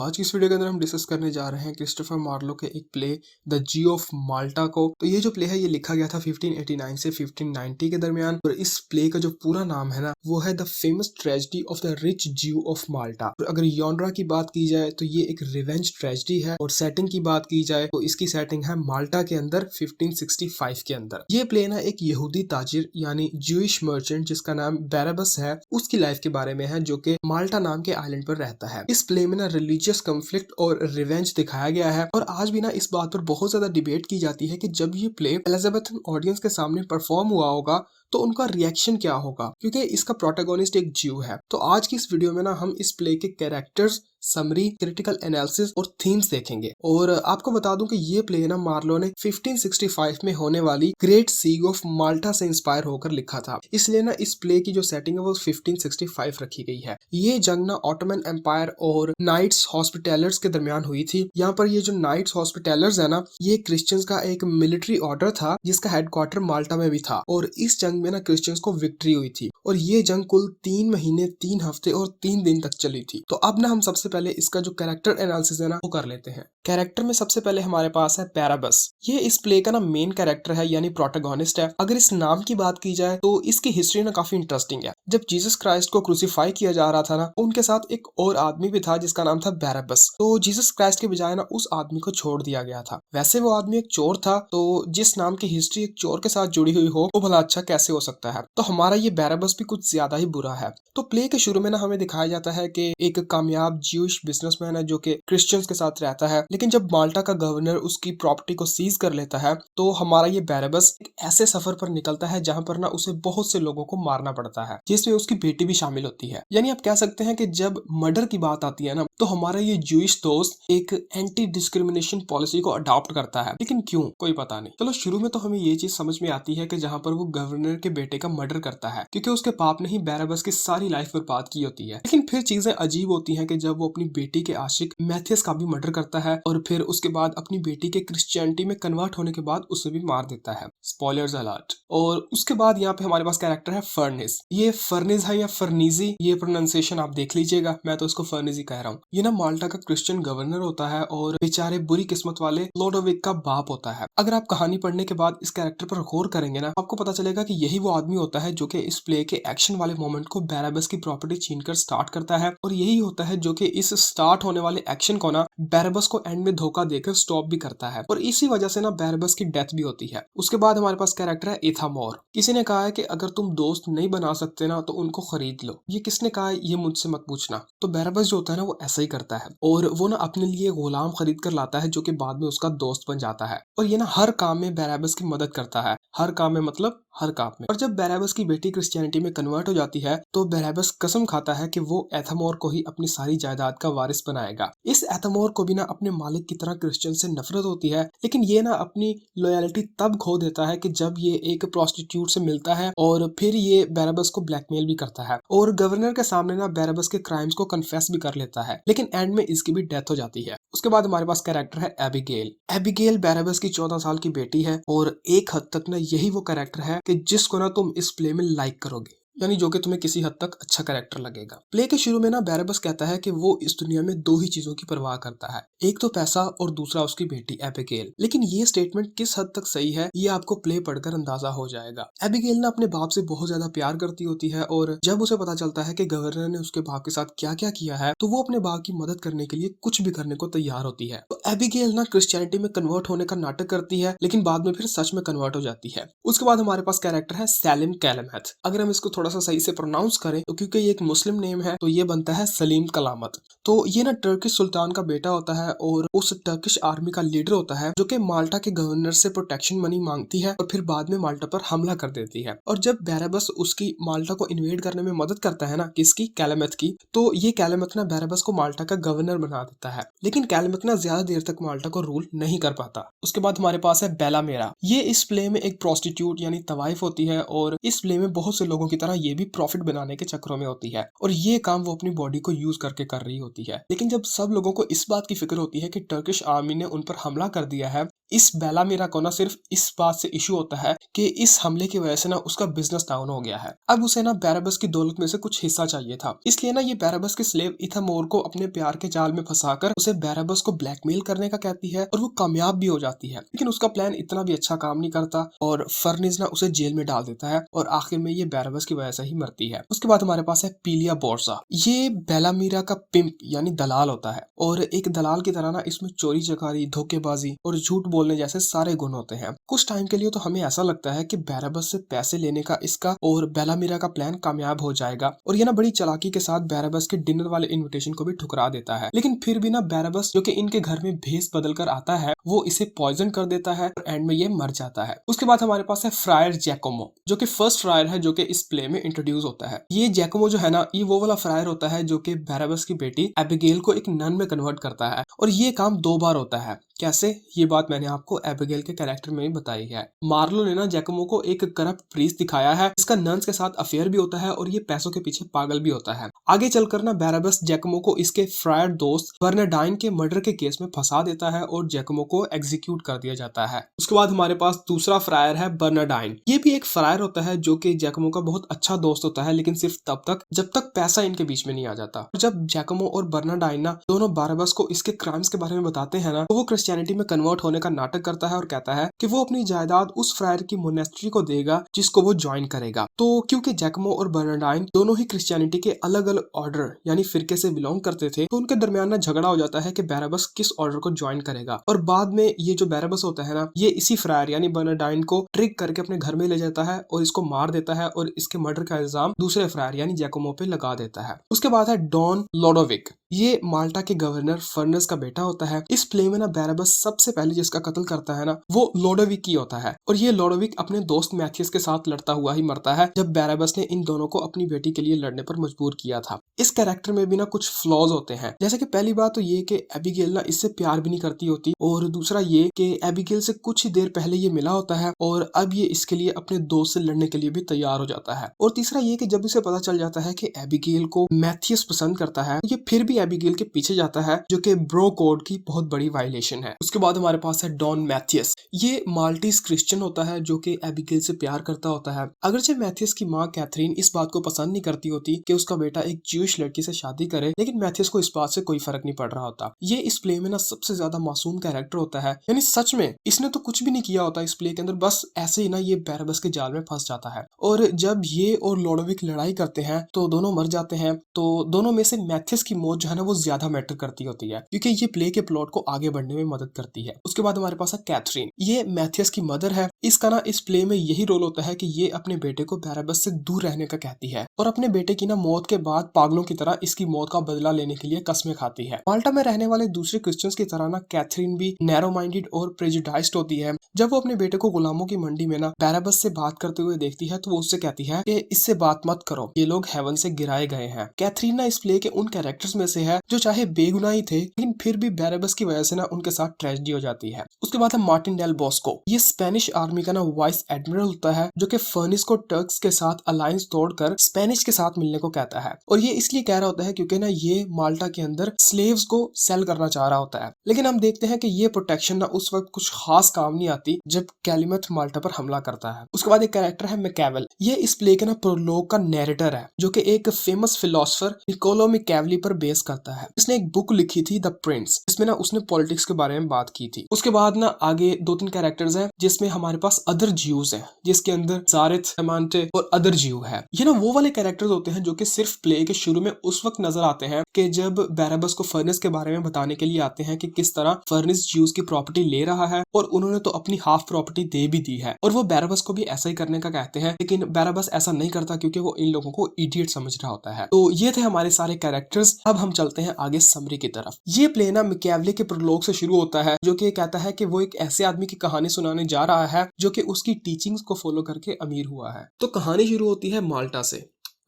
आज की इस वीडियो के अंदर हम डिस्कस करने जा रहे हैं क्रिस्टोफर मार्लो के एक प्ले द ज्यू ऑफ माल्टा को। तो ये जो प्ले है ये लिखा गया था 1589 से 1590 के दरमियान। और इस प्ले का जो पूरा नाम है ना वो है the famous tragedy of the rich ज्यू ऑफ माल्टा। और अगर यॉनरा की बात की जाए तो ये एक रिवेंज ट्रेजेडी है। और सेटिंग की बात की जाए तो इसकी सेटिंग है माल्टा के अंदर 1565 के अंदर। ये प्ले ना एक यहूदी ताजिर यानी ज्यूइश मर्चेंट जिसका नाम बैराबस है उसकी लाइफ के बारे में है, जो कि माल्टा नाम के आइलैंड पर रहता है। इस प्ले में ना रिलीजियस कॉन्फ्लिक्ट और रिवेंज दिखाया गया है। और आज भी ना इस बात पर बहुत ज्यादा डिबेट की जाती है कि जब ये प्ले एलिजाबेथन ऑडियंस के सामने परफॉर्म हुआ होगा तो उनका रिएक्शन क्या होगा, क्योंकि इसका प्रोटैगोनिस्ट एक ज्यू है। तो आज की इस वीडियो में ना हम इस प्ले के कैरेक्टर्स, समरी, क्रिटिकल एनालिसिस और थीम्स देखेंगे। और आपको बता दूं कि ये प्ले ना मार्लो ने 1565 में होने वाली ग्रेट सीग ऑफ माल्टा से इंस्पायर होकर लिखा था। इसलिए ना इस प्ले की जो सेटिंग है वो 1565 रखी गई है। ये जंग ना ऑटोमन एम्पायर और नाइट्स हॉस्पिटलर्स के दरमियान हुई थी। यहाँ पर ये जो नाइट्स हॉस्पिटलर्स है ना ये क्रिश्चियंस का एक मिलिट्री ऑर्डर था जिसका हेडक्वार्टर माल्टा में भी था। और इस जंग में ना क्रिश्चियंस को विक्ट्री हुई थी। और ये जंग कुल 3 महीने 3 हफ्ते और 3 दिन तक चली थी। तो अब ना हम सबसे पहले इसका जो कैरेक्टर एनालिसिस है ना वो कर लेते हैं। कैरेक्टर में सबसे पहले हमारे पास है बैराबस। ये इस प्ले का ना मेन कैरेक्टर है यानी प्रोटैगोनिस्ट है। अगर इस नाम की बात की जाए तो इसकी हिस्ट्री ना काफी इंटरेस्टिंग है। जब जीसस क्राइस्ट को क्रूसीफाई किया जा रहा था ना उनके साथ एक और आदमी भी था जिसका नाम था बैराबस। तो जीसस क्राइस्ट के बजाय ना उस आदमी को छोड़ दिया गया था। वैसे वो आदमी एक चोर था, तो जिस नाम की हिस्ट्री एक चोर के साथ जुड़ी हुई हो वो भला अच्छा कैसे हो सकता है। तो हमारा ये बैराबस भी कुछ ज्यादा ही बुरा है। तो प्ले के शुरू में ना हमें दिखाया जाता है कि एक कामयाब ज्यूइश बिजनेसमैन है जो कि क्रिश्चियंस के साथ रहता है। लेकिन जब माल्टा का गवर्नर उसकी प्रॉपर्टी को सीज कर लेता है तो हमारा ये बैराबस एक ऐसे सफर पर निकलता है जहां पर ना उसे बहुत से लोगों को मारना पड़ता है, जिसमें उसकी बेटी भी शामिल होती है। यानी आप कह सकते हैं कि जब मर्डर की बात आती है ना तो हमारा ये ज्यूइश दोस्त एक एंटी डिस्क्रिमिनेशन पॉलिसी को अडॉप्ट करता है। लेकिन क्यों, कोई पता नहीं। चलो शुरू में तो हमें ये चीज समझ में आती है कि जहां पर वो गवर्नर के बेटे का मर्डर करता है क्योंकि उसके पाप ने ही बैराबस की सारी लाइफ बर्बाद की होती है। लेकिन फिर चीजें अजीब होती हैं कि जब वो अपनी बेटी के आशिक मैथियस का भी मर्डर करता है और फिर उसके बाद अपनी बेटी के क्रिश्चियनिटी में कन्वर्ट होने के बाद उसे भी मार देता है। Spoilers alert. और उसके बाद यहाँ पे हमारे पास कैरेक्टर है फर्निस। ये फर्निस है या फर्नीजी, ये प्रोनाउंसिएशन आप देख लीजिएगा, मैं तो इसको फर्निजी कह रहा हूँ। ये ना माल्टा का क्रिश्चियन गवर्नर होता है और बेचारे बुरी किस्मत वाले लोडोविक का बाप होता है। अगर आप कहानी पढ़ने के बाद इस कैरेक्टर पर गौर करेंगे ना आपको पता चलेगा कि यही वो आदमी होता है जो कि इस प्ले के एक्शन वाले मोमेंट को बैराबस की प्रॉपर्टी छीनकर स्टार्ट करता है। और यही होता है जो कि इस स्टार्ट होने वाले एक्शन को ना बैराबस को एंड में धोखा देकर स्टॉप भी करता है। और इसी वजह से ना बैराबस की डेथ भी होती है। उसके बाद हमारे पास कैरेक्टर है इथामोर। किसी ने कहा है कि अगर तुम दोस्त नहीं बना सकते ना तो उनको खरीद लो। ये किसने कहा है ये मुझसे मत पूछना। तो बैराबस जो होता है ना वो ऐसा ही करता है और वो ना अपने लिए गुलाम खरीद कर लाता है जो कि बाद में उसका दोस्त बन जाता है। और ये ना हर काम में बैराबस की मदद करता है। हर काम में मतलब हर काम में। और जब बैराबस की बेटी क्रिश्चियनिटी में कन्वर्ट हो जाती है तो बैराबस कसम खाता है कि वो एथामोर को ही अपनी सारी जायदाद का वारिस बनाएगा। इस एथामोर को भी ना अपने मालिक की तरह क्रिश्चियन से नफरत होती है। लेकिन ये ना अपनी लॉयल्टी तब खो देता है कि जब ये एक प्रोस्टिट्यूट से मिलता है और फिर ये बैराबस को ब्लैकमेल भी करता है और गवर्नर के सामने ना बैराबस के क्राइम्स को कन्फेस भी कर लेता है। लेकिन एंड में इसकी भी डेथ हो जाती है। उसके बाद हमारे पास कैरेक्टर है एबिगेल। एबिगेल बैराबस की 14 साल की बेटी है और एक हद तक ना यही वो कैरेक्टर है कि जिसको ना तुम इस प्ले में लाइक करोगे, यानी जो कि तुम्हें किसी हद तक अच्छा कैरेक्टर लगेगा। प्ले के शुरू में ना बैराबस कहता है कि वो इस दुनिया में 2 ही चीजों की परवाह करता है, एक तो पैसा और दूसरा उसकी बेटी एबिगेल। लेकिन ये स्टेटमेंट किस हद तक सही है ये आपको प्ले पढ़कर अंदाजा हो जाएगा। एबिगेल ना अपने बाप से बहुत ज्यादा प्यार करती होती है और जब उसे पता चलता है कि गवर्नर ने उसके बाप के साथ क्या क्या किया है तो वो अपने बाप की मदद करने के लिए कुछ भी करने को तैयार होती है। तो एबिगेल ना क्रिश्चियनिटी में कन्वर्ट होने का नाटक करती है लेकिन बाद में फिर सच में कन्वर्ट हो जाती है। उसके बाद हमारे पास कैरेक्टर है सलीम कैलमहत। अगर हम इसको थोड़ा सा सही से प्रोनाउंस करें तो क्योंकि ये एक मुस्लिम नेम है तो ये बनता है सलीम कलामत। तो ये ना टर्किश सुल्तान का बेटा होता है और उस टर्किश आर्मी का लीडर होता है जो कि माल्टा के गवर्नर से प्रोटेक्शन मनी मांगती है और फिर बाद में माल्टा पर हमला कर देती है। और जब बैराबस उसकी माल्टा को इन्वेड करने में मदद करता है ना किसकी, कैलमत की, तो ये कैलमत ना बैराबस को माल्टा का गवर्नर बना देता है। लेकिन कैलमत ना ज्यादा देर तक माल्टा को रूल नहीं कर पाता। उसके बाद हमारे पास है बेला मेरा। ये इस प्ले में एक प्रोस्टिट्यूट यानी तवाइफ होती है और इस प्ले में बहुत से लोगों की तरह ये भी प्रॉफिट बनाने के चक्करों में होती है और ये काम वो अपनी बॉडी को यूज करके कर रही होती है। लेकिन जब सब लोगों को इस बात की फिक्र होती है कि टर्किश आर्मी ने उन पर हमला कर दिया है इस बेलामीरा को ना सिर्फ इस बात से इशू होता है कि इस हमले की वजह से ना उसका बिजनेस डाउन हो गया है। अब उसे ना बैराबस की दौलत में से कुछ हिस्सा चाहिए था, इसलिए ना ये बैराबस के स्लेव इथामोर को अपने प्यार के जाल में फंसाकर उसे बैराबस को ब्लैकमेल करने का कहती है और वो कामयाब भी हो जाती है। लेकिन उसका प्लान इतना भी अच्छा काम नहीं करता और फर्निस ना उसे जेल में डाल देता है और आखिर में ये बैराबस की वजह से ही मरती है। उसके बाद हमारे पास है पीलिया बोर्सा। ये बेलामीरा का पिंप यानी दलाल होता है और एक दलाल की तरह ना इसमें चोरी चकारी, धोखेबाजी और झूठ बोलने जैसे सारे गुण होते हैं। कुछ टाइम के लिए तो हमें ऐसा लगता है कि बैराबस से पैसे लेने का इसका और बेलामीरा का प्लान कामयाब हो जाएगा और ये ना बड़ी चालाकी के साथ बैराबस के डिनर वाले इनविटेशन को भी ठुकरा देता है। लेकिन फिर भी ना बैराबस जो कि इनके घर में भेस बदल कर आता है वो इसे पॉइजन कर देता है और एंड में ये मर जाता है। उसके बाद हमारे पास है फ्रायर जैकोमो, जो कि फर्स्ट फ्रायर है जो कि इस प्ले में इंट्रोड्यूस होता है। ये जैकोमो जो है ना ये वो वाला फ्रायर होता है जो कि बैराबस की बेटी एबिगेल को एक नन में कन्वर्ट करता है और ये काम 2 बार होता है। कैसे, ये बात मैंने आपको एबिगेल के कैरेक्टर में भी बताई है। मार्लो ने ना जैकोमो को एक करप्ट प्रीस्ट दिखाया है, इसका नन्स के साथ अफेयर भी होता है और ये पैसों के पीछे पागल भी होता है। आगे चलकर ना बैराबस जैकोमो को इसके फ्रायर दोस्त बर्नाडाइन के मर्डर के केस में फंसा देता है और जैकोमो को एग्जीक्यूट कर दिया जाता है। उसके बाद हमारे पास दूसरा फ्रायर है बर्नाडाइन। ये भी एक फ्रायर होता है जो कि जैकोमो का बहुत अच्छा दोस्त होता है, लेकिन सिर्फ तब तक जब तक पैसा इनके बीच में नहीं आ जाता। और जब जैकोमो और बर्नाडाइन ना दोनों बैराबस को इसके क्राइम्स के बारे में बताते हैं ना, तो वो क्रिश्चियनिटी में कन्वर्ट होने का नाटक करता है और कहता है कि वो अपनी जायदाद उस फ्रायर की मोनेस्ट्री को देगा जिसको वो ज्वाइन करेगा। तो क्योंकि जैकोमो और बर्नाडाइन दोनों ही क्रिश्चियनिटी के अलग अलग ऑर्डर यानी फिरके से बिलोंग करते थे, तो उनके दरमियान ना झगड़ा हो जाता है कि बैराबस किस ऑर्डर को ज्वाइन करेगा। और बाद में ये जो बैराबस होता है ना, ये इसी फ्रायर यानी बर्नाडाइन को ट्रिक करके अपने घर में ले जाता है और इसको मार देता है और इसके मर्डर का इल्जाम दूसरे फ्रायर यानी जैकोमो पे लगा देता है। उसके बाद है डॉन लोडोविक। ये माल्टा के गवर्नर फर्नस का बेटा होता है। इस प्ले में ना बैराबस सबसे पहले जिसका कत्ल करता है ना वो लोडोविक ही होता है और ये लोडोविक अपने दोस्त मैथियस के साथ लड़ता हुआ ही मरता है जब बैराबस ने इन दोनों को अपनी बेटी के लिए लड़ने पर मजबूर किया था। इस कैरेक्टर में भी ना कुछ फ्लॉज होते हैं, जैसे कि पहली बात तो ये कि एबिगेल ना इससे प्यार भी नहीं करती होती और दूसरा ये कि एबिगेल से कुछ ही देर पहले ये मिला होता है और अब ये इसके लिए अपने दोस्त से लड़ने के लिए भी तैयार हो जाता है। और तीसरा ये कि जब इसे पता चल जाता है कि एबिगेल को मैथियस पसंद करता है, ये फिर भी एबिगेल के पीछे जाता है जो कि ब्रो कोड की बहुत बड़ी वायलेशन है। उसके बाद हमारे पास है डॉन मैथियस। ये माल्टीज क्रिश्चियन होता है जो कि एबिगेल से प्यार करता होता है। अगरचे मैथियस की माँ कैथरीन इस बात को पसंद नहीं करती होती कि उसका बेटा एक ज्यूइश लड़की से शादी करे, लेकिन मैथियस को इस बात से कोई फर्क नहीं पड़ रहा होता। ये इस प्ले में ना सबसे ज्यादा मासूम कैरेक्टर होता है, यानी सच में इसने तो कुछ भी नहीं किया होता इस प्ले के अंदर, बस ऐसे ही ना ये बैराबस के जाल में फंस जाता है। और जब ये और लोडोविक लड़ाई करते हैं तो दोनों मर जाते हैं, तो दोनों में से मैथियस की मौत जो है ना वो ज्यादा मैटर करती होती है क्योंकि ये प्ले के प्लॉट को आगे बढ़ने में मदद करती है। उसके बाद हमारे पास है कैथरीन। ये मैथियस की मदर है। इसका ना इस प्ले में यही रोल होता है कि ये अपने बेटे को बैराबस से दूर रहने का कहती है और अपने बेटे की ना मौत के बाद पागलों की तरह इसकी मौत का बदला लेने के लिए कस्में खाती है। माल्टा में रहने वाले दूसरे क्रिश्चियंस की तरह ना कैथरीन भी नैरो माइंडेड और प्रेजुडाइज्ड होती है। जब वो अपने बेटे को गुलामों की मंडी में ना बैराबस से बात करते हुए देखती है तो वो उससे कहती है कि इससे बात मत करो, ये लोग हेवन से गिराए गए हैं। कैथरीन ना इस प्ले के उन कैरेक्टर्स में से है जो चाहे बेगुनाह ही थे लेकिन फिर भी बैराबस की वजह से ना उनके साथ ट्रेजेडी हो जाती है। उसके बाद है मार्टिन डेल बॉस्को। ये स्पेनिश आर्मी का ना वाइस एडमिरल होता है जो कि फर्निस को टर्क्स के साथ अलायंस तोड़कर स्पेनिश के साथ मिलने को कहता है और ये इसलिए कह रहा होता है क्योंकि ना ये माल्टा के अंदर स्लेव्स को सेल करना चाह रहा होता है। लेकिन हम देखते हैं कि ये प्रोटेक्शन ना उस वक्त कुछ खास काम नहीं आती जब कैलिमथ माल्टा पर हमला करता है। उसके बाद एक कैरेक्टर है मैकेवल। ये इस प्ले के ना प्रोलोग का नैरेटर है जो कि एक फेमस फिलोसफर निकोलो मैकेवली पर बेस करता है। इसने एक बुक लिखी थी द प्रिंस, इसमें ना उसने पॉलिटिक्स के बारे में बात की थी। उसके बाद ना आगे 2-3 कैरेक्टर्स हैं जिसमें हमारे पास अदर ज्यूज है जिसके अंदर जारिथ, एमांटे और अदर ज्यू है। ये ना वो वाले कैरेक्टर्स होते हैं जो कि सिर्फ प्ले के शुरू में उस वक्त नजर आते हैं कि जब बैराबस को फर्निस के बारे में बताने के लिए आते हैं कि किस तरह फर्निस ज्यूज की प्रॉपर्टी ले रहा है और उन्होंने तो अपनी हाफ प्रॉपर्टी दे भी दी है और वो बैराबस को भी ऐसा ही करने का कहते हैं, लेकिन बैराबस ऐसा नहीं करता क्योंकि वो इन लोगों को इडियट समझ रहा होता है। तो ये थे हमारे सारे कैरेक्टर्स। अब हम चलते हैं आगे समरी की तरफ। ये प्ले ना मैकेवले के प्रोलोग से शुरू होता है जो कि कहता है कि वो एक ऐसे आदमी की कहानी सुनाने जा रहा है जो कि उसकी टीचिंग्स को फॉलो करके अमीर हुआ है। तो कहानी शुरू होती है माल्टा से।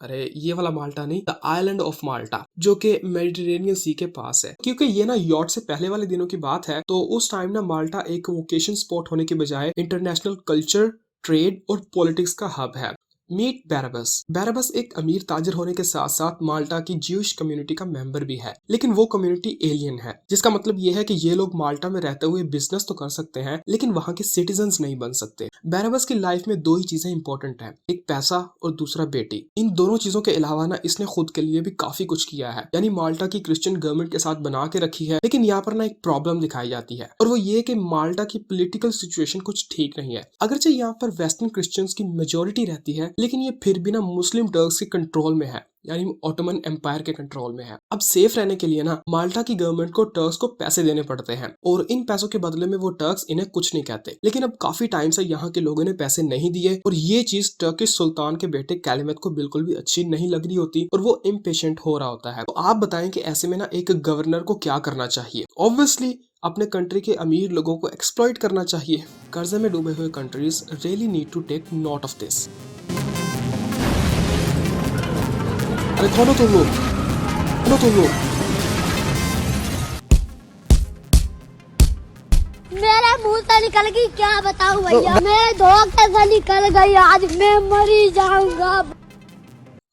अरे ये वाला माल्टा नहीं, द आइलैंड ऑफ माल्टा जो कि मेडिटेरेनियन सी के पास है। क्योंकि ये ना यॉट से पहले वाले दिनों की बात है, तो उस टाइम ना माल्टा एक वोकेशन स्पॉट होने के बजाय इंटरनेशनल कल्चर, ट्रेड और पॉलिटिक्स का हब है। मीट बैरबस। बैरबस एक अमीर ताजिर होने के साथ साथ माल्टा की ज्यूइश कम्युनिटी का मेंबर भी है, लेकिन वो कम्युनिटी एलियन है, जिसका मतलब ये है कि ये लोग माल्टा में रहते हुए बिजनेस तो कर सकते हैं लेकिन वहाँ के सिटीजन नहीं बन सकते। बैरबस की लाइफ में दो ही चीजें इंपॉर्टेंट है, एक पैसा और दूसरा बेटी। इन दोनों चीजों के अलावा ना इसने खुद के लिए भी काफी कुछ किया है, यानी माल्टा की क्रिश्चियन गवर्नमेंट के साथ बना के रखी है। लेकिन यहाँ पर ना एक प्रॉब्लम दिखाई जाती है और वो ये कि माल्टा की पॉलिटिकल सिचुएशन कुछ ठीक नहीं है। अगरचे यहाँ पर वेस्टर्न क्रिश्चियंस की मेजोरिटी रहती है, लेकिन ये फिर भी ना मुस्लिम टर्क्स के कंट्रोल में है, यानी ऑटोमन एम्पायर के कंट्रोल में है। अब सेफ रहने के लिए ना माल्टा की गवर्नमेंट को टर्क्स को पैसे देने पड़ते हैं और इन पैसों के बदले में वो टर्क्स इन्हें कुछ नहीं कहते। लेकिन अब काफी टाइम से यहाँ के लोगों ने पैसे नहीं दिए और ये चीज टर्किश सुल्तान के बेटे कैलिमत को बिल्कुल भी अच्छी नहीं लग रही होती और वो इम्पेशेंट हो रहा होता है। तो आप बताएं कि ऐसे में ना एक गवर्नर को क्या करना चाहिए? ऑब्वियसली अपने कंट्री के अमीर लोगों को एक्सप्लॉइट करना चाहिए। कर्जे में डूबे हुए countries really need to take note of this. अरे खोलो तुम लोग, खोलो तुम लोग। मेरे मुंह से निकल गई, क्या बताऊं भैया, मेरे धोखे से निकल गई, आज मैं मरी जाऊंगा।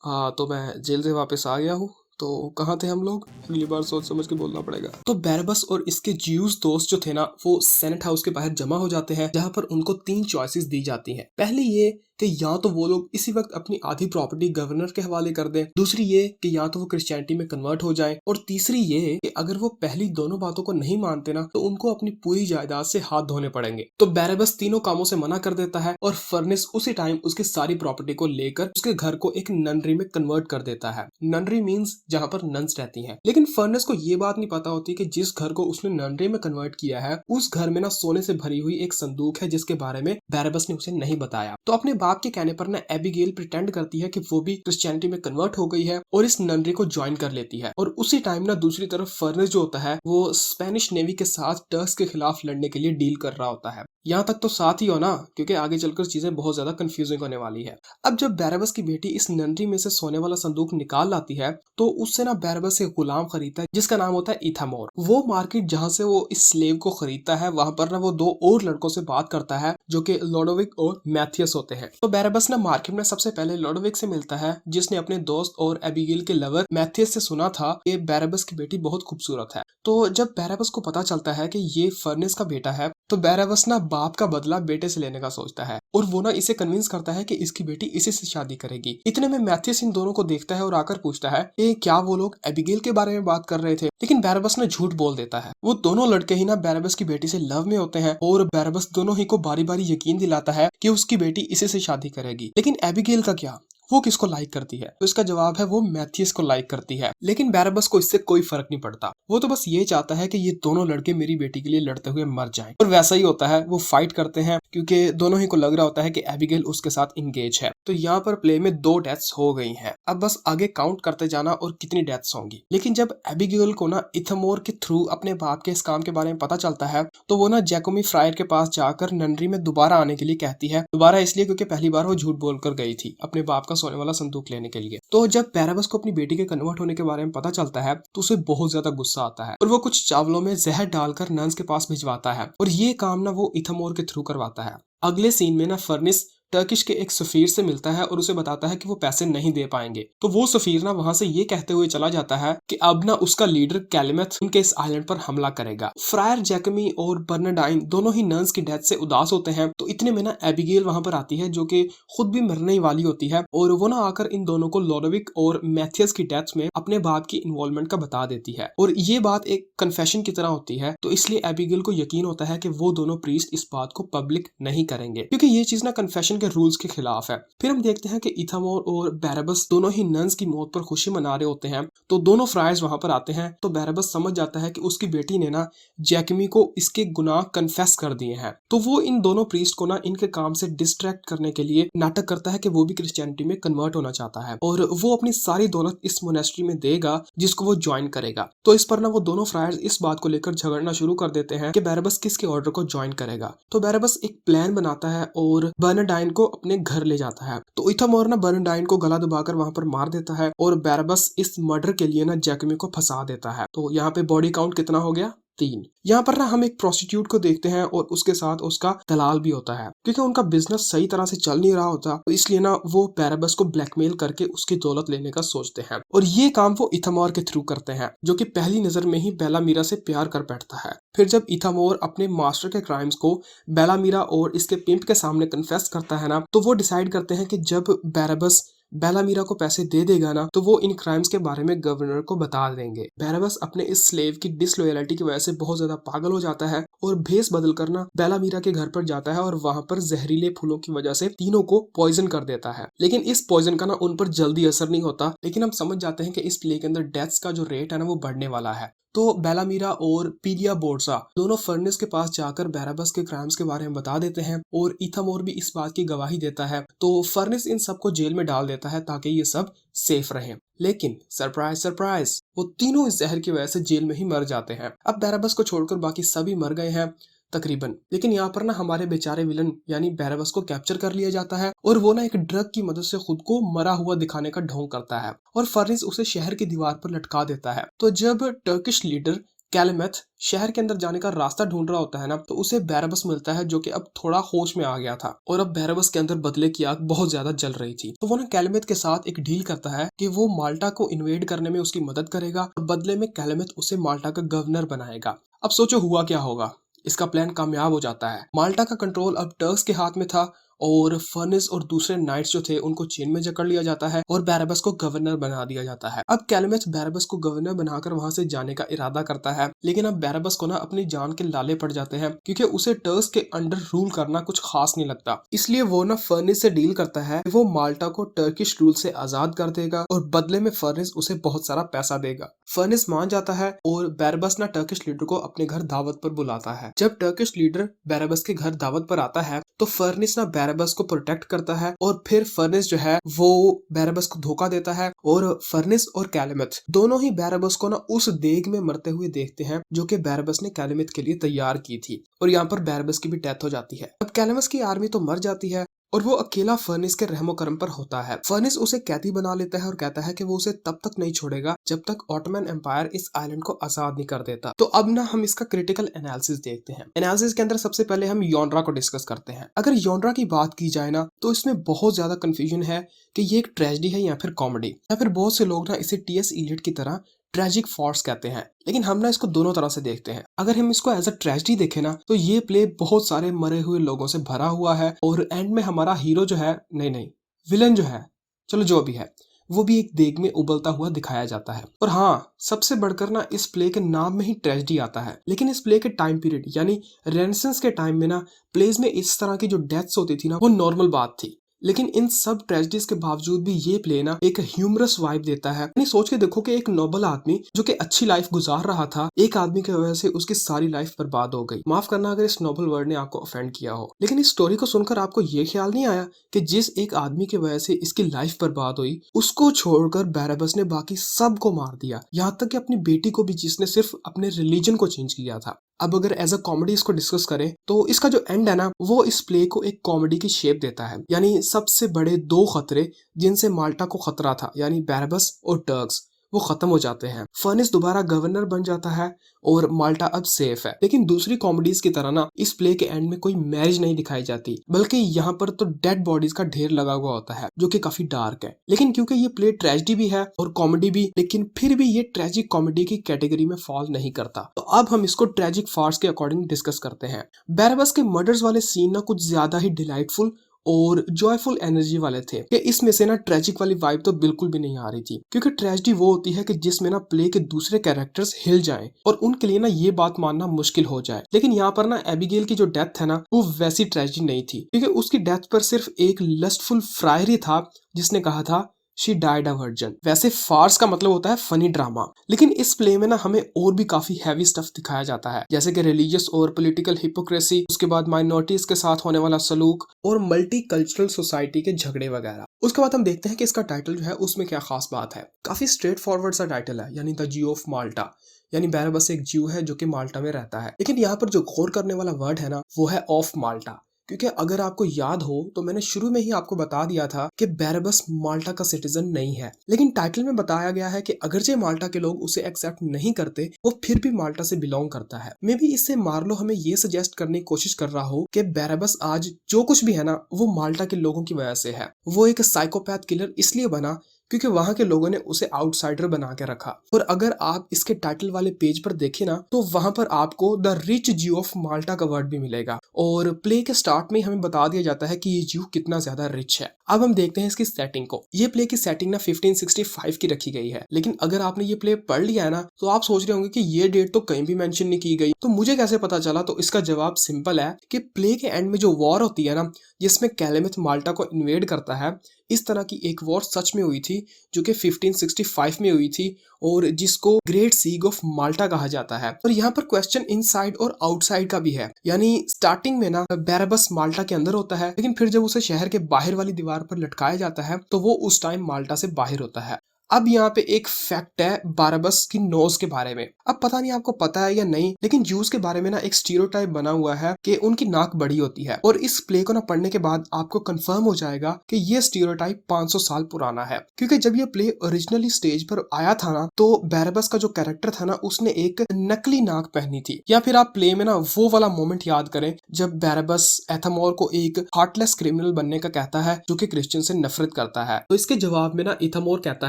हाँ, तो मैं जेल से वापस आ गया हूँ। तो कहाँ थे हम लोग? अगली बार सोच समझ के बोलना पड़ेगा। तो बैरबस और इसके ज्यूस दोस्त जो थे ना, वो सेनेट हाउस के बाहर जमा हो जाते हैं, जहाँ पर उनको 3 चॉइसेस दी जाती हैं। पहली ये कि या तो वो लोग इसी वक्त अपनी आधी प्रॉपर्टी गवर्नर के हवाले कर दें, दूसरी ये कि या तो वो क्रिश्चियनिटी में कन्वर्ट हो जाएं, और तीसरी ये कि अगर वो पहली दोनों बातों को नहीं मानते ना तो उनको अपनी पूरी जायदाद से हाथ धोने पड़ेंगे। तो बैरबस तीनों कामों से मना कर देता है और फर्नेस उसी टाइम उसकी सारी प्रॉपर्टी को लेकर उसके घर को एक ननरी में कन्वर्ट कर देता है। ननरी मीन्स जहाँ पर नन्स रहती हैं। लेकिन फर्नेस को ये बात नहीं पता होती कि जिस घर को उसने ननरी में कन्वर्ट किया है उस घर में ना सोने से भरी हुई एक संदूक है, जिसके बारे में बैरबस ने उसे नहीं बताया। तो अपने बाप के कहने पर ना एबिगेल प्रिटेंड करती है कि वो भी क्रिश्चियनिटी में कन्वर्ट हो गई है और इस ननरी को ज्वाइन कर लेती है। और उसी टाइम ना दूसरी तरफ फर्नेस जो होता है वो स्पेनिश नेवी के साथ टर्क्स के खिलाफ लड़ने के लिए डील कर रहा होता है। यहाँ तक तो साथ ही हो ना, क्योंकि आगे चलकर चीजें बहुत ज्यादा कंफ्यूजिंग होने वाली है। अब जब बैरबस की बेटी इस ननरी में से सोने वाला संदूक निकाल लाती है तो उससे ना बैरबस एक गुलाम खरीदता है जिसका नाम होता है इथामोर। वो मार्केट जहाँ से वो इस स्लेव को खरीदता है वहां पर ना वो 2 और लड़कों से बात करता है जो कि लोडोविक और मैथियस होते हैं। तो बैरबस ना मार्केट में सबसे पहले लोडोविक से मिलता है, जिसने अपने दोस्त और एबिगेल के लवर मैथियस से सुना था कि बैरबस की बेटी बहुत खूबसूरत है। तो जब बैरबस को पता चलता है कि ये फर्नेस का बेटा है तो बैरबस ना बाप का बदला बेटे से लेने का सोचता है और वो ना इसे कन्विंस करता है कि इसकी बेटी इसी से शादी करेगी। इतने में मैथियस इन दोनों को देखता है और आकर पूछता है कि क्या वो लोग एबिगेल के बारे में बात कर रहे थे, लेकिन बैरबस ने झूठ बोल देता है। वो दोनों लड़के ही ना बैरबस की बेटी से लव में होते हैं और बैरबस दोनों ही को बारी बारी यकीन दिलाता है कि उसकी बेटी इसी से शादी करेगी। लेकिन एबिगेल का क्या, वो किसको लाइक करती है? तो इसका जवाब है वो मैथियस को लाइक करती है। लेकिन बैरबस को इससे कोई फर्क नहीं पड़ता, वो तो बस ये चाहता है कि ये दोनों लड़के मेरी बेटी के लिए लड़ते हुए मर जाएं। और वैसा ही होता है, वो फाइट करते हैं क्योंकि दोनों ही को लग रहा होता है कि एबिगेल उसके साथ इंगेज है। तो यहाँ पर प्ले में 2 डेथ्स हो गई हैं। अब बस आगे काउंट करते जाना और कितनी डेथ्स होंगी। लेकिन जब एबिगेल को ना इथामोर के थ्रू अपने बाप के इस काम के बारे में पता चलता है तो वो ना जैकोमी फ्रायर के पास जाकर ननरी में दोबारा आने के लिए कहती है। दोबारा इसलिए क्योंकि पहली बार वो झूठ बोलकर गई थी अपने बाप का सोने वाला संदूक लेने के लिए। तो जब बैरबस को अपनी बेटी के कन्वर्ट होने के बारे में पता चलता है तो उसे बहुत ज्यादा गुस्सा आता है और वो कुछ चावलों में जहर डालकर नन्स के पास भिजवाता है और ये काम ना वो इथामोर के थ्रू करवाता है। अगले सीन में ना फर्नेस टर्किश के एक सफीर से मिलता है और उसे बताता है कि वो पैसे नहीं दे पाएंगे। तो वो सफीर ना वहां से ये कहते हुए चला जाता है कि अब ना उसका लीडर कैलिमथ उनके इस आइलैंड पर हमला करेगा। फ्रायर जैकमी और बर्नाडाइन दोनों ही नन्स की डेथ से उदास होते हैं। तो इतने में ना एबिगेल वहां पर आती है जो कि खुद भी मरने ही वाली होती है और वो ना आकर इन दोनों को लोडोविक और मैथियस की डेथ में अपने बाप की इन्वॉल्वमेंट का बता देती है और ये बात एक कन्फेशन की तरह होती है। तो इसलिए एबिगेल को यकीन होता है कि वो दोनों प्रीस्ट इस बात को पब्लिक नहीं करेंगे क्योंकि ये चीज ना कन्फेशन के रूल्स के खिलाफ है। फिर हम देखते हैं कि इथामोर और बैरबस दोनों ही नन्स की मौत पर खुशी मना रहे होते हैं। तो दोनों फ्रायर्स वहां पर आते हैं। तो बैरबस समझ जाता है कि उसकी बेटी ने ना जैकमी को इसके गुनाह कन्फेस कर दिए हैं। तो वो इन दोनों प्रीस्ट को ना इनके काम से डिस्ट्रैक्ट करने के लिए नाटक करता है कि वो भी क्रिश्चियनिटी में कन्वर्ट होना चाहता है और वो अपनी सारी दौलत इस मोनेस्ट्री में देगा जिसको वो ज्वाइन करेगा। तो इस पर ना वो दोनों फ्रायर्स इस बात को लेकर झगड़ना शुरू कर देते हैं कि बैरबस किसके ऑर्डर को ज्वाइन करेगा। तो बैरबस एक प्लान बनाता है और बर्नाडाइन को अपने घर ले जाता है। तो इथामोर ना बर्नाडाइन को गला दबाकर वहां पर मार देता है और बैरबस इस मर्डर के लिए ना जैकमी को फंसा देता है। तो यहाँ पे बॉडी काउंट कितना हो गया? 3। यहाँ पर ना हम एक प्रोस्टिट्यूट को देखते हैं और उसके साथ उसका दलाल भी होता है, क्योंकि उनका बिजनेस सही तरह से चल नहीं रहा होता, तो इसलिए ना वो बैराबस को ब्लैकमेल करके उसकी दौलत लेने का सोचते हैं। और ये काम वो इथामोर के थ्रू करते हैं, जो कि पहली नजर में ही बेलामीरा से प्यार कर बैठता है। फिर जब इथामोर अपने मास्टर के क्राइम्स को बेलामीरा और इसके पिंप के सामने कन्फेस करता है ना, तो वो डिसाइड करते हैं कि जब बैराबस बेलामीरा को पैसे दे देगा ना, तो वो इन क्राइम्स के बारे में गवर्नर को बता देंगे। बैराबस अपने इस स्लेव की डिसलॉयलिटी की वजह से बहुत ज्यादा पागल हो जाता है और भेस बदल कर ना बेलामीरा के घर पर जाता है और वहां पर जहरीले फूलों की वजह से तीनों को पॉइजन कर देता है। लेकिन इस पॉइजन का ना उन पर जल्दी असर नहीं होता, लेकिन हम समझ जाते हैं कि इस प्ले के अंदर डेथ्स का जो रेट है ना वो बढ़ने वाला है। तो बेलामीरा और पीलिया बोर्सा दोनों फर्नेस के पास जाकर बैराबस के क्राइम्स के बारे में बता देते हैं और इथामोर भी इस बात की गवाही देता है। तो फर्नेस इन सबको जेल में डाल देता है ताकि ये सब सेफ रहे। लेकिन सरप्राइज सरप्राइज, वो तीनों इस जहर की वजह से जेल में ही मर जाते हैं। अब बैराबस को छोड़कर बाकी सभी मर गए हैं तकरीबन। लेकिन यहाँ पर ना हमारे बेचारे विलन यानी बैराबस को कैप्चर कर लिया जाता है और वो ना एक ड्रग की मदद से खुद को मरा हुआ दिखाने का ढोंग करता है और फर्नेस उसे शहर की दीवार पर लटका देता है। तो जब टर्किश लीडर कैलमेथ शहर के अंदर जाने का रास्ता ढूंढ रहा होता है ना, तो उसे बैराबस मिलता है, जो कि अब थोड़ा होश में आ गया था और अब बैराबस के अंदर बदले की आग बहुत ज्यादा जल रही थी। तो वो ना कैलमेथ के साथ एक डील करता है कि वो माल्टा को इन्वेड करने में उसकी मदद करेगा और बदले में कैलमेथ उसे माल्टा का गवर्नर बनाएगा। अब सोचो हुआ क्या होगा। इसका प्लान कामयाब हो जाता है। माल्टा का कंट्रोल अब टर्क्स के हाथ में था और फर्नेस और दूसरे नाइट्स जो थे उनको चेन में जकड़ लिया जाता है और बैराबस को गवर्नर बना दिया जाता है। अब कैलमेथ बैराबस को गवर्नर बनाकर वहां से जाने का इरादा करता है, लेकिन अब बैराबस को ना अपनी जान के लाले पड़ जाते हैं, क्योंकि उसे टर्क्स के अंडर रूल करना कुछ खास नहीं लगता। इसलिए वो ना फर्नेस से डील करता है कि वो माल्टा को टर्किश रूल से आजाद कर देगा और बदले में फर्नेस उसे बहुत सारा पैसा देगा। फर्नेस मान जाता है और बैराबस ना टर्किश लीडर को अपने घर दावत पर बुलाता है। जब टर्किश लीडर बैराबस के घर दावत पर आता है तो फर्नेस ना बैराबस को प्रोटेक्ट करता है और फिर फर्नेस जो है वो बैराबस को धोखा देता है और फर्नेस और कैलमेथ दोनों ही बैराबस को ना उस देग में मरते हुए देखते हैं जो कि बैराबस ने कैलमेथ के लिए तैयार की थी और यहाँ पर बैराबस की भी डेथ हो जाती है। अब कैलमेथ की आर्मी तो मर जाती है और वो अकेला फर्नेस के रहमो करम पर होता है। फर्नेस उसे कैदी बना लेता है और कहता है कि वो उसे तब तक नहीं छोड़ेगा जब तक ऑटोमन एम्पायर इस आइलैंड को आजाद नहीं कर देता। तो अब ना हम इसका क्रिटिकल एनालिसिस देखते हैं। एनालिसिस के अंदर सबसे पहले हम योनरा को डिस्कस करते हैं। अगर योनरा की बात की जाए ना, तो इसमें बहुत ज्यादा कंफ्यूजन है कि ये एक ट्रेजेडी है या फिर कॉमेडी, या फिर बहुत से लोग ना इसे टीएस इलियट की तरह ट्रेजिक फार्स कहते हैं। लेकिन हम ना इसको दोनों तरह से देखते हैं। अगर हम इसको एज अ ट्रेजेडी देखें ना, तो ये प्ले बहुत सारे मरे हुए लोगों से भरा हुआ है और एंड में हमारा हीरो जो है, नहीं विलन जो है, चलो जो भी है, वो भी एक देग में उबलता हुआ दिखाया जाता है। और हाँ, सबसे बढ़कर ना इस प्ले के नाम में ही ट्रेजेडी आता है। लेकिन इस प्ले के टाइम पीरियड यानी रेनेसांस के टाइम में ना प्लेज में इस तरह की जो डेथ्स होती थी ना, वो नॉर्मल बात थी। लेकिन इन सब ट्रेजेडीज के बावजूद भी ये प्ले ना एक ह्यूमरस वाइब देता है। यानी सोच के देखो कि एक नोबल आदमी जो कि अच्छी लाइफ गुजार रहा था, एक आदमी की वजह से उसकी सारी लाइफ बर्बाद हो गई। माफ करना अगर इस नोबल वर्ड ने आपको ऑफेंड किया हो, लेकिन इस स्टोरी को सुनकर आपको ये ख्याल नहीं आया कि जिस एक आदमी की वजह से इसकी लाइफ बर्बाद हुई, उसको छोड़कर बैराबस ने बाकी सबको मार दिया, यहाँ तक कि अपनी बेटी को भी, जिसने सिर्फ अपने रिलीजन को चेंज किया था। अब अगर एज अ कॉमेडी इसको डिस्कस करें तो इसका जो एंड है ना, वो इस प्ले को एक कॉमेडी की शेप देता है। यानी सबसे बड़े दो खतरे जिनसे माल्टा को खतरा था, यानी बैराबस और टर्क्स, वो खत्म हो जाते हैं। फर्नेस दोबारा गवर्नर बन जाता है और माल्टा अब सेफ है। लेकिन दूसरी कॉमेडीज की तरह ना इस प्ले के एंड में कोई मैरिज नहीं दिखाई जाती, बल्कि यहाँ पर तो डेड बॉडीज का ढेर लगा हुआ होता है, जो कि काफी डार्क है। लेकिन क्योंकि ये प्ले ट्रेजेडी भी है और कॉमेडी भी, लेकिन फिर भी ये ट्रेजिक कॉमेडी की कैटेगरी में फॉल नहीं करता। तो अब हम इसको ट्रेजिक फार्स के अकॉर्डिंग डिस्कस करते हैं। बैराबस के मर्डर्स वाले सीन ना कुछ ज्यादा ही डिलाइटफुल और जॉयफुल एनर्जी वाले थे कि इसमें से ना ट्रेजिक वाली वाइब तो बिल्कुल भी नहीं आ रही थी। क्योंकि ट्रेजेडी वो होती है कि जिसमें ना प्ले के दूसरे कैरेक्टर्स हिल जाएं और उनके लिए ना ये बात मानना मुश्किल हो जाए। लेकिन यहाँ पर ना एबिगेल की जो डेथ है ना, वो वैसी ट्रेजेडी नहीं थी, क्योंकि उसकी डेथ पर सिर्फ एक लस्टफुल फ्रायर ही था जिसने कहा था शी डाइड अ वर्जन। वैसे फार्स का मतलब होता है फनी ड्रामा, लेकिन इस प्ले में ना हमें और भी काफी हैवी स्टफ दिखाया जाता है, जैसे कि रिलीजियस और पॉलिटिकल हिपोक्रेसी, उसके बाद माइनॉरिटीज के साथ होने वाला सलूक और मल्टी कल्चरल सोसाइटी के झगड़े वगैरह। उसके बाद हम देखते हैं कि इसका टाइटल जो है उसमें क्या खास बात है। काफी स्ट्रेट फॉरवर्ड सा टाइटल है, यानी द ज्यू ऑफ माल्टा, यानी बैराबस एक ज्यू है जो कि माल्टा में रहता है। लेकिन यहाँ पर जो गौर करने वाला वर्ड है ना, वो है ऑफ माल्टा, क्योंकि अगर आपको याद हो तो मैंने शुरू में ही आपको बता दिया था कि बैरबस माल्टा का सिटीजन नहीं है, लेकिन टाइटल में बताया गया है कि अगरचे माल्टा के लोग उसे एक्सेप्ट नहीं करते, वो फिर भी माल्टा से बिलोंग करता है। मे बी इससे मार्लो हमें ये सजेस्ट करने की कोशिश कर रहा हो कि बैरबस आज जो कुछ भी है ना वो माल्टा के लोगों की वजह से है। वो एक साइकोपैथ किलर इसलिए बना क्योंकि वहां के लोगों ने उसे आउटसाइडर बना के रखा। और अगर आप इसके टाइटल वाले पेज पर देखें ना तो वहां पर आपको द रिच ज्यू ऑफ माल्टा का वर्ड भी मिलेगा और प्ले के स्टार्ट में हमें बता दिया जाता है कि ये ज्यू कितना ज्यादा रिच है। अब हम देखते हैं इसकी सेटिंग को। ये प्ले की सेटिंग ना 1565 की रखी गई है, लेकिन अगर आपने ये प्ले पढ़ लिया है ना तो आप सोच रहे होंगे कि ये डेट तो कहीं भी मेंशन नहीं की गई, तो मुझे कैसे पता चला? तो इसका जवाब सिंपल है कि प्ले के एंड में जो वॉर होती है ना जिसमें कैलेमिथ माल्टा को इन्वेड करता है, इस तरह की एक वॉर सच में हुई थी जो कि 1565 में हुई थी और जिसको ग्रेट सीग ऑफ माल्टा कहा जाता है। और यहाँ पर क्वेश्चन इनसाइड और आउटसाइड का भी है, यानी स्टार्टिंग में ना बैरबस माल्टा के अंदर होता है, लेकिन फिर जब उसे शहर के बाहर वाली दीवार पर लटकाया जाता है तो वो उस टाइम माल्टा से बाहर होता है। अब यहाँ पे एक फैक्ट है बारबस की नोज के बारे में। अब पता नहीं आपको पता है या नहीं, लेकिन जूस के बारे में ना एक स्टीरियोटाइप बना हुआ है कि उनकी नाक बड़ी होती है, और इस प्ले को ना पढ़ने के बाद आपको कंफर्म हो जाएगा कि ये स्टीरियोटाइप 500 साल पुराना है। क्योंकि जब ये प्ले ओरिजिनली स्टेज पर आया था ना तो बैरबस का जो कैरेक्टर था ना उसने एक नकली नाक पहनी थी। या फिर आप प्ले में ना वो वाला मोमेंट याद करें जब बैरबस एथामोर को एक हार्टलेस क्रिमिनल बनने का कहता है जो कि क्रिश्चियन से नफरत करता है। तो इसके जवाब में ना इथामोर कहता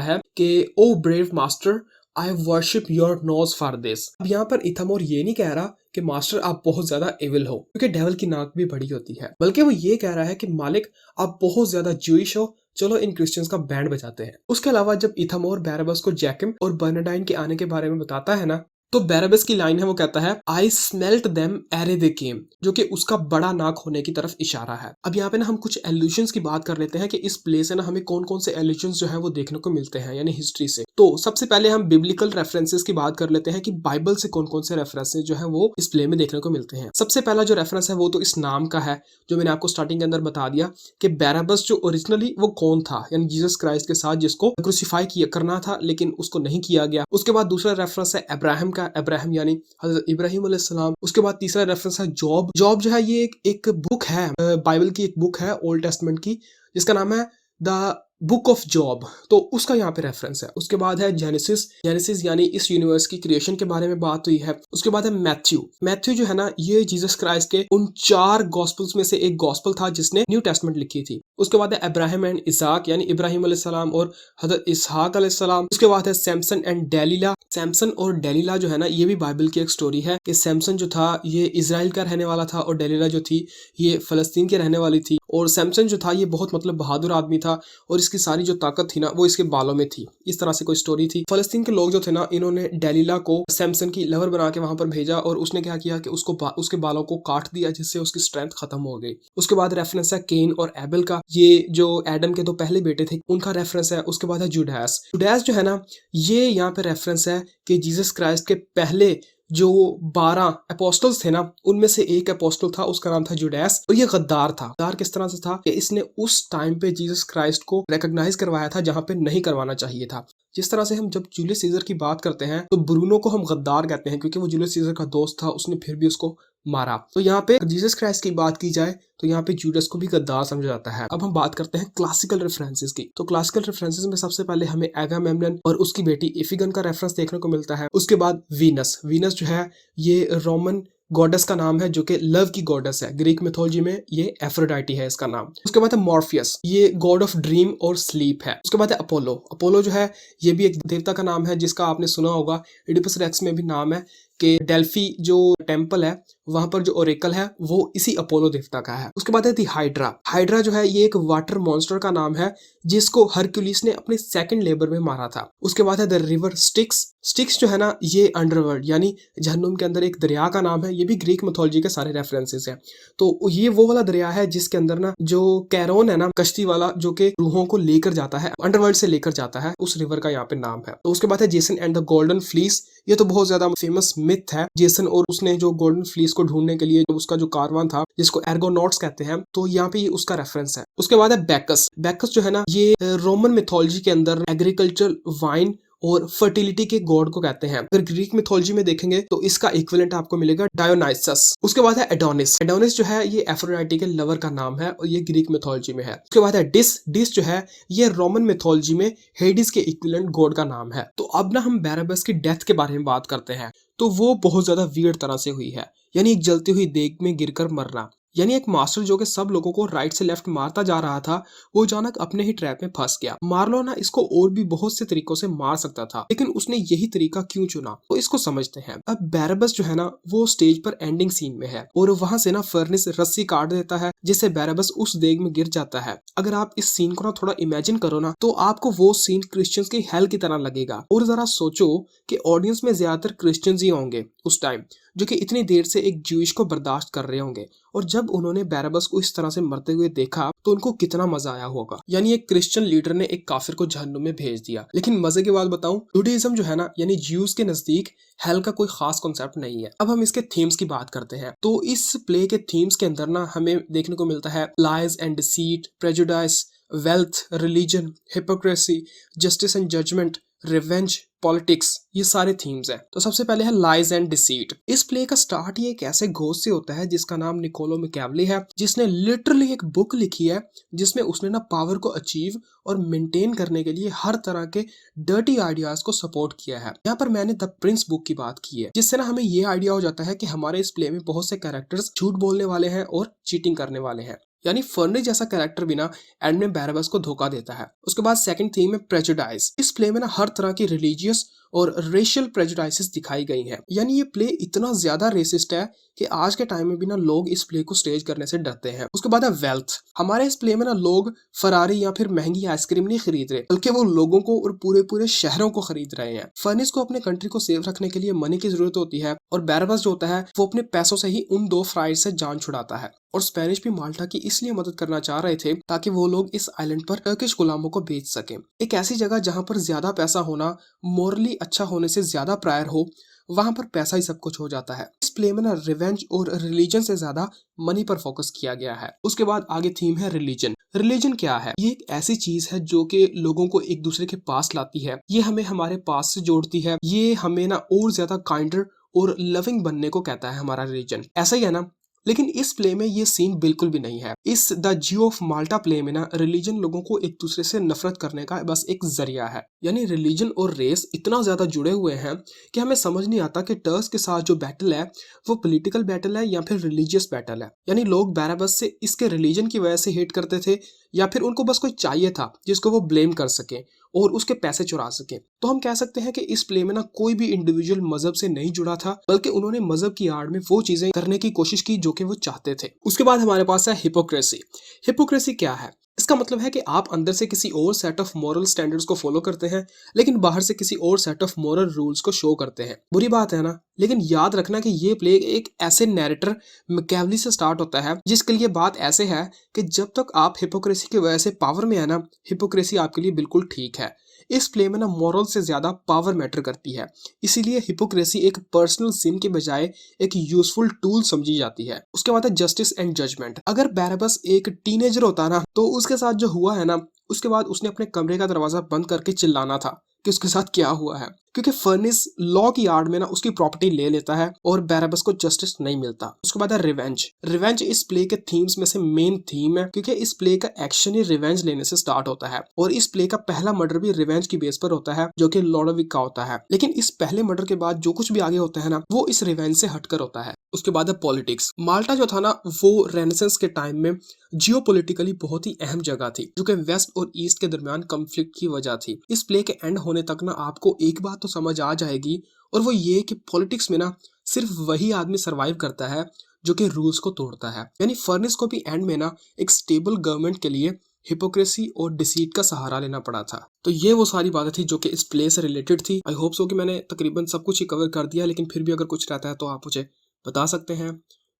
है कि O brave master, I worship your nose for this. अब यहाँ पर इथामोर ये नहीं कह रहा कि मास्टर आप बहुत ज्यादा एविल हो, क्योंकि डेविल की नाक भी बड़ी होती है, बल्कि वो ये कह रहा है कि मालिक आप बहुत ज्यादा ज्यूइश हो, चलो इन क्रिश्चियंस का बैंड बजाते हैं। उसके अलावा जब इथामोर बैरबस को जैकिम और बर्नाडाइन के आने के बारे में बताता है ना तो बैरबस की लाइन है, वो कहता है आई स्मेल्ट देम एरे दे केम, जो कि उसका बड़ा नाक होने की तरफ इशारा है। अब यहाँ पे ना हम कुछ एल्यूशंस की बात कर लेते हैं कि इस प्ले से ना हमें कौन कौन से एल्यूशंस जो है वो देखने को मिलते हैं, यानी हिस्ट्री से। तो सबसे पहले हम बिब्लिकल रेफरेंसेस की बात कर लेते हैं कि बाइबल से कौन कौन से रेफरेंसेस जो है वो इस प्ले में देखने को मिलते हैं। सबसे पहला जो रेफरेंस है वो तो इस नाम का है, जो मैंने आपको स्टार्टिंग के अंदर बता दिया कि बैरबस जो ओरिजिनली वो कौन था, यानी जीसस क्राइस्ट के साथ जिसको क्रूसीफाई किया करना था लेकिन उसको नहीं किया गया। उसके बाद दूसरा रेफरेंस है अब्राहम का, अब्राहम यानी हज़रत इब्राहिम अलैहिस्सलाम। उसके बाद तीसरा रेफरेंस है जॉब। जॉब जो है ये एक बुक है, बाइबल की एक बुक है ओल्ड टेस्टमेंट की, जिसका नाम है द बुक ऑफ जॉब, तो उसका यहाँ पे रेफरेंस है। उसके बाद है जेनेसिस, जेनेसिस यानी इस यूनिवर्स की क्रिएशन के बारे में बात हुई है। उसके बाद है मैथ्यू। मैथ्यू जो है ना ये जीसस क्राइस्ट के उन 4 गॉस्पल्स में से एक गॉस्पल था जिसने न्यू टेस्टमेंट लिखी थी। उसके बाद है अब्राहम एंड इसहाक, यानी इब्राहिम अलैहिस्सलाम और हज़रत इसहाक अलैहिस्सलाम। उसके बाद है सैमसन एंड डेलीला। सैमसन और डेलीला जो है ना ये भी बाइबल की एक स्टोरी है कि सैमसन जो था ये इजराइल का रहने वाला था और डेलीला जो थी ये फलस्तीन की रहने वाली थी। और सैमसन जो था ये बहुत मतलब बहादुर आदमी था और इसकी सारी जो ताकत थी ना वो इसके बालों में थी। इस तरह से कोई स्टोरी थी। फलस्तीन के लोग जो थे ना इन्होंने डेलीला को सैमसन की लवर बना के वहां पर भेजा और उसने क्या किया कि उसके बालों को काट दिया जिससे उसकी स्ट्रेंथ खत्म हो गई। उसके बाद रेफरेंस है केन और एबल का, ये जो एडम के 2 पहले बेटे थे उनका रेफरेंस है। उसके बाद है जुडास। जुडास जो है ना ये यहाँ पे रेफरेंस है कि जीसस क्राइस्ट के पहले जो 12 अपोस्टल्स थे ना उनमें से एक अपोस्टल था, उसका नाम था जुडास, और ये गद्दार था। गद्दार किस तरह से था कि इसने उस टाइम पे जीसस क्राइस्ट को रिकॉग्नाइज करवाया था जहां पे नहीं करवाना चाहिए था। जिस तरह से हम जब जूलियस सीजर की बात करते हैं तो ब्रूनो को हम गद्दार कहते हैं क्योंकि वो जूलियस सीजर का दोस्त था, उसने फिर भी उसको मारा। तो यहाँ पे जीसस क्राइस्ट की बात की जाए तो यहाँ पे जूडस को भी गद्दार समझा जाता है। अब हम बात करते हैं क्लासिकल रेफरेंसेस की। तो क्लासिकल रेफरेंसेस में सबसे पहले हमें एगामेम्नन और उसकी बेटी इफिगन का रेफरेंस देखने को मिलता है। उसके बाद वीनस। वीनस जो है ये रोमन गॉडेस का नाम है जो कि लव की गॉडेस है। ग्रीक मिथोलॉजी में ये एफ्रोडाइटी है इसका नाम। उसके बाद है मॉर्फियस, ये गॉड ऑफ ड्रीम और स्लीप है। उसके बाद है अपोलो। अपोलो जो है ये भी एक देवता का नाम है जिसका आपने सुना होगा, इडिपस रेक्स में भी नाम है कि डेल्फी जो टेम्पल है वहां पर जो ओरेकल है वो इसी अपोलो देवता का है। उसके बाद है दी हाइड्रा। हाइड्रा जो है ये एक वाटर मॉन्स्टर का नाम है जिसको हरक्यूलिस ने अपने सेकंड लेबर में मारा था। उसके बाद है द रिवर स्टिक्स। स्टिक्स जो है ना ये अंडरवर्ल्ड यानी जहन्नुम के अंदर एक दरिया का नाम है। ये भी ग्रीक मिथोलॉजी के सारे रेफरेंसेस हैं। तो ये वो वाला दरिया है जिसके अंदर ना जो कैरोन है ना कश्ती वाला जो कि रूहों को लेकर जाता है, अंडरवर्ल्ड से लेकर जाता है, उस रिवर का यहाँ पे नाम है। तो उसके बाद है Jason and the golden fleece. ये तो बहुत ज्यादा फेमस मिथ है। जेसन और उसने जो गोल्डन फ्लीस को ढूंढने के लिए उसका जो कारवां था जिसको एर्गोनॉट्स कहते हैं, तो यहाँ पे ये उसका रेफरेंस है। उसके बाद है बैकस। बैकस जो है ना ये रोमन मिथोलॉजी के अंदर एग्रीकल्चर, वाइन और फर्टिलिटी के गॉड को कहते हैं। अगर ग्रीक मिथोलॉजी में देखेंगे तो इसका इक्विवेलेंट आपको मिलेगा डायोनाइसस। उसके बाद है एडोनिस। एडोनिस जो है ये एफ्रोडाइटी के लवर का नाम है और ये ग्रीक मिथोलॉजी में है। उसके बाद है डिस। डिस जो है ये रोमन मिथोलॉजी में हेडिस के इक्विवेलेंट गॉड का नाम है। तो अब ना हम बैराबस की डेथ के बारे में बात करते हैं। तो वो बहुत ज्यादा वियर्ड तरह से हुई है, यानी एक जलती हुई देग में गिरकर मरना। यानी एक मास्टर जो कि सब लोगों को राइट से लेफ्ट मारता जा रहा था, वो अचानक अपने ही ट्रैप में फंस गया। मार्लो ना इसको और भी बहुत से तरीकों से मार सकता था, लेकिन उसने यही तरीका क्यों चुना तो इसको समझते हैं। अब बैराबस जो है ना वो स्टेज पर एंडिंग सीन में है और वहां से ना फर्नेस रस्सी काट देता है, जिससे बैराबस उस देग में गिर जाता है। अगर आप इस सीन को ना थोड़ा इमेजिन करो ना तो आपको वो सीन क्रिश्चियंस की हेल की तरह लगेगा। और जरा सोचो कि ऑडियंस में ज्यादातर क्रिश्चियंस ही होंगे उस टाइम, जो कि इतनी देर से एक ज्यूइश को बर्दाश्त कर रहे होंगे, और जब उन्होंने बैराबस को इस तरह से मरते हुए देखा तो उनको कितना मजा आया होगा। यानी एक क्रिश्चियन लीडर ने एक काफिर को जहन्नुम में भेज दिया। लेकिन मजे की बात बताऊं, जुडाइज्म जो है ना यानी ज्यूज के नजदीक हेल का कोई खास कॉन्सेप्ट नहीं है। अब हम इसके थीम्स की बात करते हैं। तो इस प्ले के थीम्स के अंदर ना हमें देखने को मिलता है lies and deceit, prejudice, wealth, religion, hypocrisy, justice and judgement, revenge, politics, ये सारे थीम्स हैं। तो सबसे पहले है लाइज एंड डिसीट। इस प्ले का स्टार्ट ये एक ऐसे घोस्ट से होता है जिसका नाम निकोलो मैकियावेली है, जिसने लिटरली एक बुक लिखी है जिसमें उसने ना पावर को अचीव और मेंटेन करने के लिए हर तरह के डर्टी आइडियाज को सपोर्ट किया है। यहाँ पर मैंने द प्रिंस बुक की बात की है, जिससे ना हमें ये आइडिया हो जाता है कि हमारे इस प्ले में बहुत से कैरेक्टर्स झूठ बोलने वाले हैं और चीटिंग करने वाले हैं। यानी फर्नेस जैसा कैरेक्टर भी ना एंड में बैराबस को धोखा देता है। उसके बाद सेकंड थीम है प्रेजुडाइस। इस प्ले में ना हर तरह की रिलीजियस और रेशियल प्रेजुडाइसेस दिखाई गई हैं। यानी ये प्ले इतना ज्यादा रेसिस्ट है कि आज के टाइम में भी ना लोग इस प्ले को स्टेज करने से डरते हैं। उसके बाद है वेल्थ। हमारे इस प्ले में ना लोग फरारी या फिर महंगी आइसक्रीम नहीं खरीद रहे, बल्कि वो लोगों को और पूरे पूरे शहरों को खरीद रहे हैं। फर्नेस को अपने कंट्री को सेफ रखने के लिए मनी की जरूरत होती है, और बैराबस जो होता है वो अपने पैसों से ही उन दो फ्राइड से जान छुड़ाता है। और स्पेनिश भी माल्टा की इसलिए मदद करना चाह रहे थे ताकि वो लोग इस आइलैंड पर टर्किश गुलामों को बेच सकें। एक ऐसी जगह जहां पर ज्यादा पैसा होना मोरली अच्छा होने से ज्यादा प्रायर हो, वहां पर पैसा ही सब कुछ हो जाता है। इस प्ले में ना रिवेंज और रिलीजन से ज्यादा मनी पर फोकस किया गया है। उसके बाद आगे थीम है रिलीजन। रिलीजन क्या है? ये एक ऐसी चीज है जो कि लोगों को एक दूसरे के पास लाती है। ये हमें हमारे पास से जोड़ती है। ये हमें ना और ज्यादा काइंडर और लविंग बनने को कहता है हमारा रिलीजन। ऐसा ही है ना? लेकिन इस प्ले में ये सीन बिल्कुल भी नहीं है। इस the Jio of Malta play में ना रिलीजन लोगों को एक दूसरे से नफरत करने का बस एक जरिया है। यानी रिलीजन और रेस इतना ज्यादा जुड़े हुए हैं कि हमें समझ नहीं आता कि टर्क्स के साथ जो बैटल है वो पॉलिटिकल बैटल है या फिर रिलीजियस बैटल है। यानी लोग बैराबस से इसके रिलीजन की वजह से हेट करते थे, या फिर उनको बस कोई चाहिए था जिसको वो ब्लेम कर सके और उसके पैसे चुरा सके। तो हम कह सकते हैं कि इस प्ले में ना कोई भी इंडिविजुअल मजहब से नहीं जुड़ा था, बल्कि उन्होंने मजहब की आड़ में वो चीजें करने की कोशिश की जो कि वो चाहते थे। उसके बाद हमारे पास है हिपोक्रेसी। हिपोक्रेसी क्या है? इसका मतलब है कि आप अंदर से किसी और सेट ऑफ मॉरल स्टैंडर्ड्स को फॉलो करते हैं, लेकिन बाहर से किसी और सेट ऑफ मॉरल रूल्स को शो करते हैं। बुरी बात है ना? लेकिन याद रखना कि ये प्ले एक ऐसे नैरेटर मैकियावेली से स्टार्ट होता है जिसके लिए बात ऐसे है कि जब तक आप हिपोक्रेसी की वजह से पावर में है ना, हिपोक्रेसी आपके लिए बिल्कुल ठीक है। इस प्ले में ना मॉरल से ज्यादा पावर मैटर करती है, इसीलिए हिपोक्रेसी एक पर्सनल सिन के बजाय एक यूजफुल टूल समझी जाती है। उसके बाद है जस्टिस एंड जजमेंट। अगर बैराबस एक टीनेजर होता ना तो उसके साथ जो हुआ है ना, उसके बाद उसने अपने कमरे का दरवाजा बंद करके चिल्लाना था कि उसके साथ क्या हुआ है, क्योंकि फर्नेस लॉ की आड़ में ना उसकी प्रॉपर्टी ले लेता है और बैराबस को जस्टिस नहीं मिलता। उसके बाद है रिवेंज। रिवेंज इस प्ले के थीम्स में से मेन थीम है, क्योंकि इस प्ले का एक्शन ही रिवेंज लेने से स्टार्ट होता है, और इस प्ले का पहला मर्डर भी रिवेंज की बेस पर होता है जो कि लॉडोविक का होता है। लेकिन इस पहले मर्डर के बाद जो कुछ भी आगे होता है ना, वो इस रिवेंज से हटकर होता है। उसके बाद है पॉलिटिक्स। माल्टा जो था ना वो रेनेसेंस के टाइम में जियोपॉलिटिकली बहुत ही अहम जगह थी, जो कि वेस्ट और ईस्ट के दरमियान कॉन्फ्लिक्ट की वजह थी। इस प्ले के एंड होने तक ना आपको एक बात तो समझ आ जाएगी, और वो ये कि पॉलिटिक्स में ना सिर्फ वही आदमी सरवाइव करता है जो कि रूल्स को तोड़ता है। यानी फर्नेस को भी एंड में ना एक स्टेबल गवर्नमेंट के लिए हिपोक्रेसी और डिसीट का सहारा लेना पड़ा था। तो ये वो सारी बातें थी जो कि इस प्ले से रिलेटेड थी। आई होप सो कि मैंने तकरीबन सब कुछ ही कवर कर दिया, लेकिन फिर भी अगर कुछ रहता है तो आप मुझे बता सकते हैं।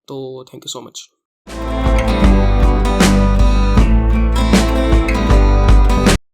तो थैंक यू सो मच।